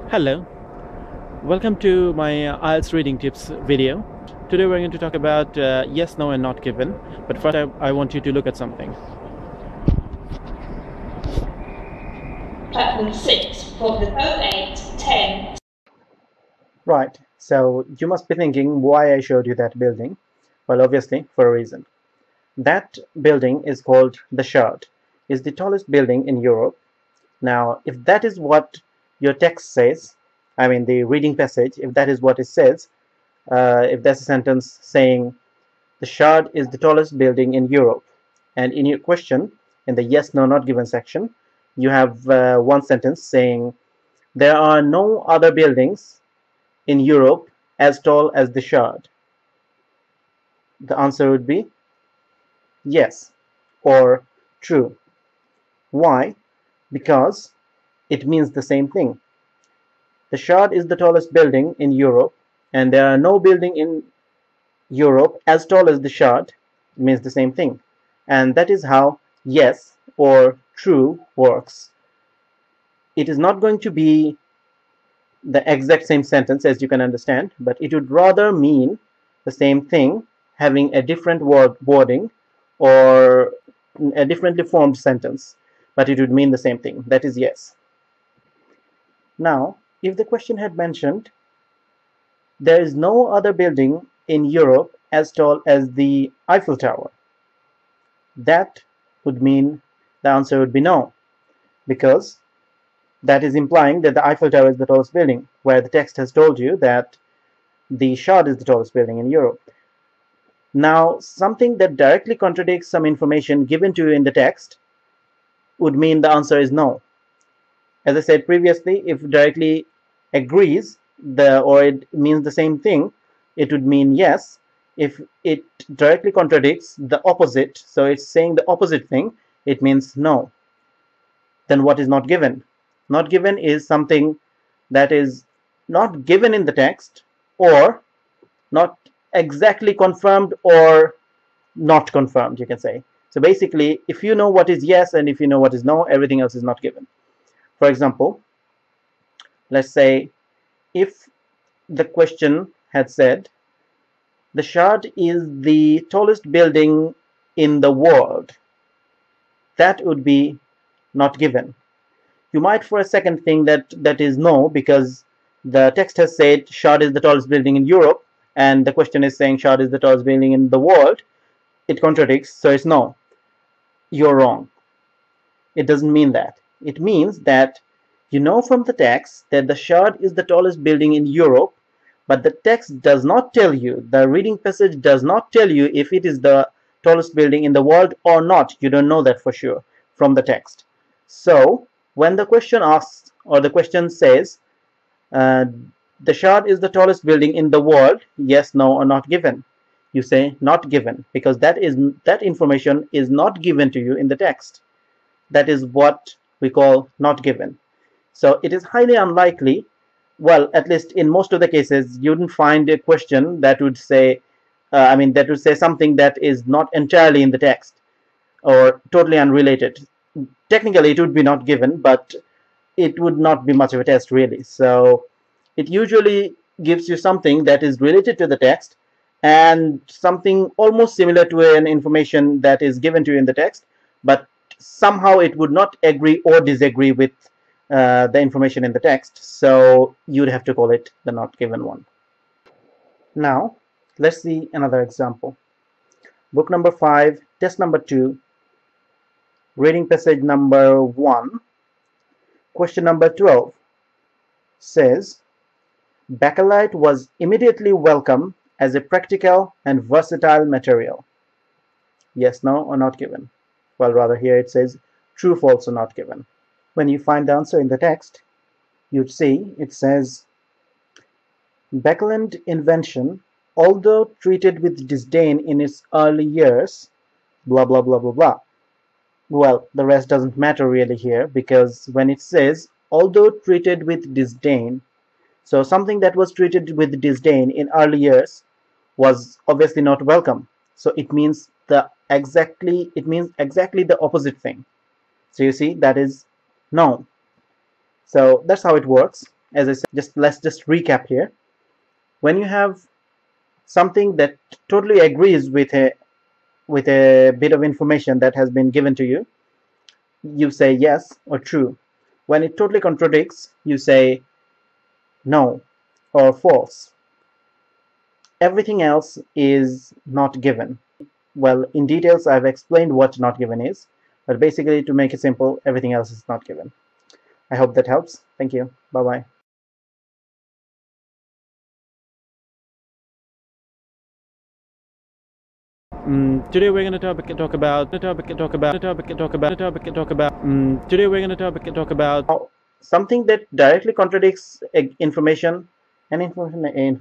Hello, welcome to my IELTS reading tips video. Today we're going to talk about yes, no and not given, but first I want you to look at something. Pattern 6 from the 08, 10. Right, so you must be thinking why I showed you that building. Well, obviously for a reason. That building is called the Shard. It's the tallest building in Europe. Now, if that is what your text says, I mean the reading passage, if that is what it says, if there's a sentence saying the Shard is the tallest building in Europe, and in your question, in the yes, no, not given section, you have one sentence saying there are no other buildings in Europe as tall as the Shard. The answer would be yes or true. Why? Because it means the same thing. The Shard is the tallest building in Europe, and there are no building in Europe as tall as the Shard. It means the same thing. And that is how yes or true works. It is not going to be the exact same sentence, as you can understand, but it would rather mean the same thing, having a different wording or a differently formed sentence, but it would mean the same thing. That is yes. Now, if the question had mentioned there is no other building in Europe as tall as the Eiffel Tower, that would mean the answer would be no, because that is implying that the Eiffel Tower is the tallest building, where the text has told you that the Shard is the tallest building in Europe. Now, something that directly contradicts some information given to you in the text would mean the answer is no. As I said previously, if directly agrees or it means the same thing, it would mean yes. If it directly contradicts the opposite, so it's saying the opposite thing, it means no. Then what is not given? Not given is something that is not given in the text, or not exactly confirmed or not confirmed, you can say. So basically, if you know what is yes and if you know what is no, everything else is not given. For example, let's say if the question had said the Shard is the tallest building in the world, that would be not given. You might for a second think that that is no, because the text has said Shard is the tallest building in Europe, and the question is saying Shard is the tallest building in the world. It contradicts, so it's no. You're wrong. It doesn't mean that. It means that you know from the text that the Shard is the tallest building in Europe, but the text does not tell you, the reading passage does not tell you if it is the tallest building in the world or not. You don't know that for sure from the text. So when the question asks, or the question says, the Shard is the tallest building in the world, yes, no, or not given, you say not given, because that information is not given to you in the text. That is what we call not given. So it is highly unlikely, well, at least in most of the cases, you wouldn't find a question that would say, that would say something that is not entirely in the text or totally unrelated. Technically, it would be not given, but it would not be much of a test, really. So it usually gives you something that is related to the text and something almost similar to an information that is given to you in the text, but somehow it would not agree or disagree with the information in the text, so you'd have to call it the not given one. Now, let's see another example. Book number 5, test number 2, reading passage number 1, question number 12 says, Bakelite was immediately welcome as a practical and versatile material. Yes, no, or not given? Well, rather here it says true, false, or not given. When you find the answer in the text, you'd see it says Bakelite invention, although treated with disdain in its early years, blah blah blah blah blah. Well, the rest doesn't matter really here, because when it says although treated with disdain, so something that was treated with disdain in early years was obviously not welcome. So it means exactly the opposite thing. So you see, that is no. So that's how it works. as I said, let's just recap here. When you have something that totally agrees with a bit of information that has been given to you, you say yes or true. When it totally contradicts, you say no or false. Everything else is not given. Well, in details, I've explained what not given is, but basically, to make it simple, everything else is not given. I hope that helps. Thank you. Bye bye. Today we're going to talk about today we're going to talk about something that directly contradicts information and information.